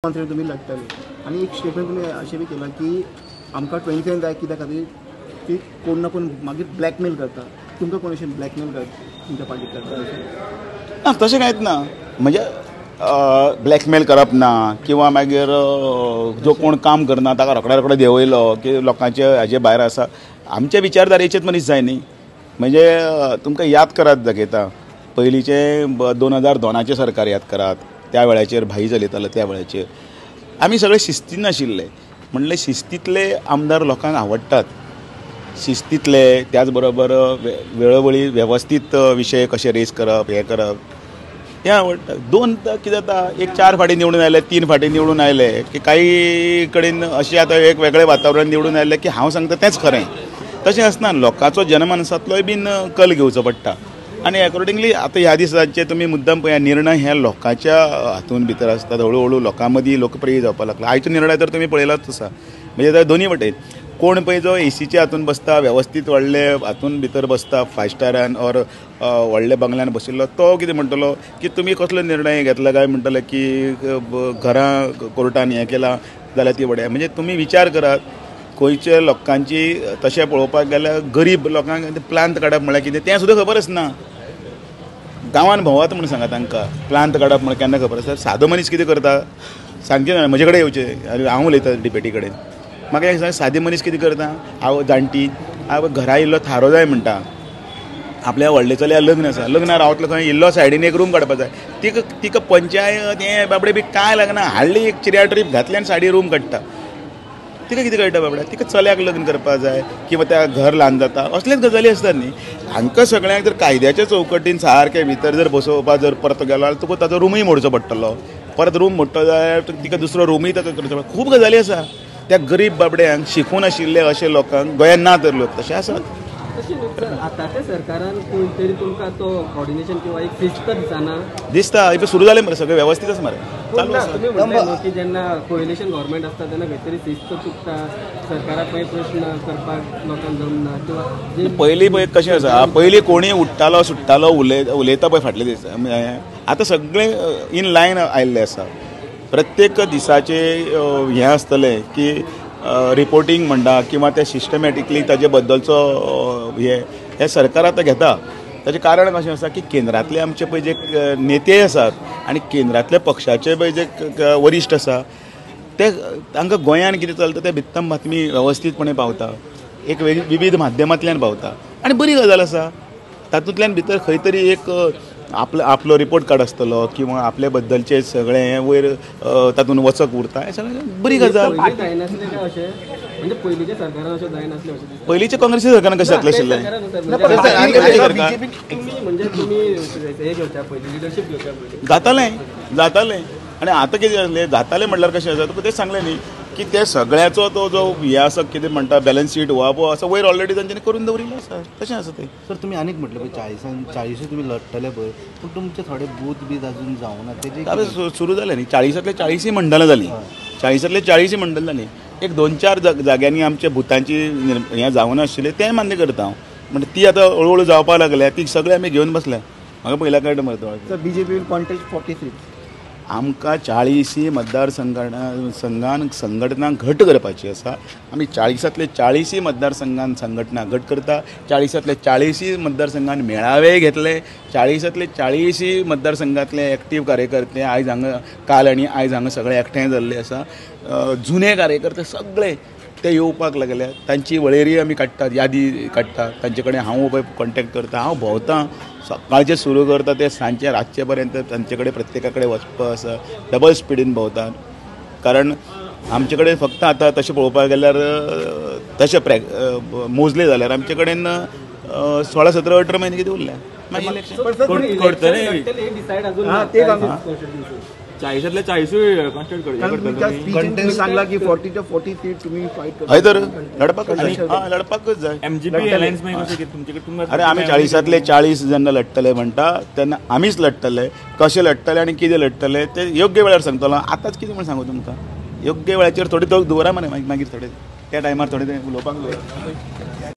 मंत्री तुम्ही लढतले आणि एक स्टेटमेंट तुम्ही असे बी केला की आमकां 27 जाय कित्या खातीर की कोण ना कोण मागीर ब्लॅकमेल करता तुमकां कोण अशें ब्लॅकमेल करता तुमच्या पार्टीक करता ना तशें कांयच ना म्हणजे ब्लॅकमेल करप ना किंवा मागीर जो कोण काम करना ताका रोखड्या देंवयलो की लोकांचे हाजे भायर आसा आमचे विचारधारेचेच मनीस जाय न्ही म्हणजे तुमकां याद करात दाखयता पयलींचे 2002चे सरकार याद करात त्या वेळाचेर भाई चलयतालो त्या वेळाचेर आमी सगळे शिस्तीन आशिल्ले म्हणले शिस्तीतले आमदार लोकांक आवडटात शिस्तीतले त्याच बरोबर वेळोवेळी वेवस्थीत विशय कशे रेज करप हे करप हें आवडटा दोन कितें जाता एक 4 फाटी निवडून आयले 3 फाटी निवडून आयले की काही कडेन अशें आतां एक वेगळें वातावरण निवडून आयलें की हांव सांगता तेंच खरें तशें आसना लोकांचो जनमानसांतलोय बीन कल घेवचो पडटा आनी अकॉर्डिंगली आतां ह्या दिसाचे तुमी मुद्दम पळया निर्णय हे लोकांच्या हातून भितर आसतात हळू लोकां मदीं लोकप्रिय जावपाक लागला आयचो निर्णय तर तुमी पळयलाच आसा म्हणजे दोनी वटेन कोण पळय जो एसीच्या हातून बसता वेवस्थीत व्हडले हातून भितर बसता 5 स्टारान ऑर व्हडले बंगल्यान बशिल्लो तो कितें म्हणटलो की तुमी कसलो निर्णय घेतला काय म्हणटले की घरां कोर्टान हें केलां जाल्यार ती वडे म्हणजे तुमी विचार करात गोंयच्या लोकांची तशें पळोवपाक गेल्यार गरीब लोकांक प्लांत काडप म्हळ्यार कितें तें सुद्दां खबर आसना गांवांत भोंवात म्हूण सांगा तांकां प्लांत काडप म्हळ्यार केन्ना खबर आसता सादो मनीस कितें करता सांगचें ना म्हजे कडेन येवचें हांव उलयतां डिबेटी कडेन म्हाका एक सांग सादे मनीस कितें करता हांव जाणटी हांव घरा इल्लो थारो जाय म्हणटा आपल्या व्हडले चलया लग्न आसा लग्नार रावतलो खंय इल्लो सायडीन एक रूम काडपाक जाय तिका पंचायत हें बाबडे बी काय लागना हाडली एक चिऱ्या ट्रीप घातली आनी सायडी रूम काडटा तिका कितें कळटा बाबड्या तिका चल्याक लग्न करपाक जाय किंवा त्या घर ल्हान जाता असलेच गजाली आसतात न्ही हांकां सगळ्यांक जर कायद्याच्या चौकटीन सारके भितर जर बसोवपाक जर परत गेलो जाल्यार तुका ताचो रूमय मोडचो पडटलो परत रूम मोडटलो जाल्यार तिका दुसरो रूमय ताका करचो पडटा खूब गजाली आसा त्या गरीब बाबड्यांक शिकून आशिल्ले अशे लोकांक गोंयांत ना तर लोक तशे आसात आतांच्या सरकारान तरी तुमकां तो कोऑर्डिनेशन किंवा एक शिस्त दिसता इपय सुरू जालें मरे सगळें वेवस्थीत आसा मरे चालू आसा की जेन्ना कोएलिशन गव्हर्मेंट आसता तेन्ना खंय तरी शिस्त चुकता सरकाराक पळय प्रश्न करपाक लोकांक जमना किंवा पयलीं पळय कशें आसा पयलीं कोणीय उठ्ठालो सुट्टालो उलयता पळय फाटले दीस आतां सगळें इन लायन आयिल्लें आसा प्रत्येक दिसाचे हें आसतलें की रिपोर्टींग म्हणटा किंवा ते सिस्टमॅटिकली ताजे बद्दलचो हे सरकार आतां घेता ताचें कारण कशें आसा की केंद्रांतले आमचे पळय जे नेते आसात आनी केंद्रांतल्या पक्षाचे पळय जे वरिश्ठ आसा ते तांकां गोंयांत कितें चलता ते भित्तम बातमी वेवस्थीतपणे पावता एक विविध माध्यमांतल्यान पावता आनी बरी गजाल आसा तातूंतल्यान भितर खंय तरी एक आपलो रिपोर्ट कार्ड आसतलो किंवा आपले बद्दलचे सगळें वयर तातूंत वचक उरता हें सगळें बरी गजाल पयलींच्या काँग्रेसी सरकारान कशें जातलें आशिल्लें जातालें आनी आतां कितें जालें जातालें म्हणल्यार कशें आसा तुका तें सांगलें न्ही की ते सगळ्याचो तो जो हे आसा कितें म्हणटा बॅलन्स शीट हो पळय असो वयर ऑलरेडी तांच्यांनी करून दवरिल्लो आसा तशें आसा तें सर तुमी आनीक म्हटलें पळय 40 तुमी लढटले पळय पूण तुमचे थोडे बूथ बी अजून जावना तेजे सुरू जालें न्ही 40तले 40 मंडलां जालीं 40तले 40 मंडल जालीं एक 2-4 जाग्यांनी आमच्या बुथांची हें जावना आशिल्लें तें मान्य करता हांव म्हणजे ती आतां हळूहळू जावपाक लागल्या ती सगळे आमी घेवन बसल्या म्हाका पयल्या कळटा मरे sir BJP will contest 40 seats आमकां 40 मतदारसंघान संघटना घट करपाची आसा आमी 40तले 40 मतदारसंघान संघटना घट करता 40तले 40 मतदारसंघान मेळावे घेतले 40तले 40 मतदारसंघातले एक्टीव कार्यकर्ते आयज हांगा काल आनी आयज हांगा सगळे एकठांय जाल्ले आसा जुने कार्यकर्ते सगळे ते येवपाक लागले तांची वळेरी आमी काडटात यादी काडटा तांचे कडेन हांव पळय कॉन्टेक्ट करता हांव भोंवता सकाळचें सुरू करता ते सांजचे रातचे पर्यंत तांचे कडेन प्रत्येका कडेन वचपाक आसा डबल स्पिडीन भोंवतात कारण आमचे कडेन फक्त आतां तशें पळोवपाक गेल्यार तशें मोजले जाल्यार आमचे कडेन 16-17-18 म्हयने कितें उरल्या मागीर इलेक्शन करतले 40तले 40 कंटेंट सांगला की 40 to 40 सीट तुम्ही फाईट करता हय तर लढपाकच जाय एमजीपी अलायन्स मध्ये तुमचे अरे आमी 40तले 40 जेन्ना लढटले म्हणटा तेन्ना आमीच लढटले कशें लढटले आनी कितें लढटले ते योग्य वेळार सांगतलो आतांच कितें म्हण सांगू तुमकां योग्य वेळाचेर थोडे तो दवरा मरे मागीर थोडे त्या टायमार थोडे उलोवपाक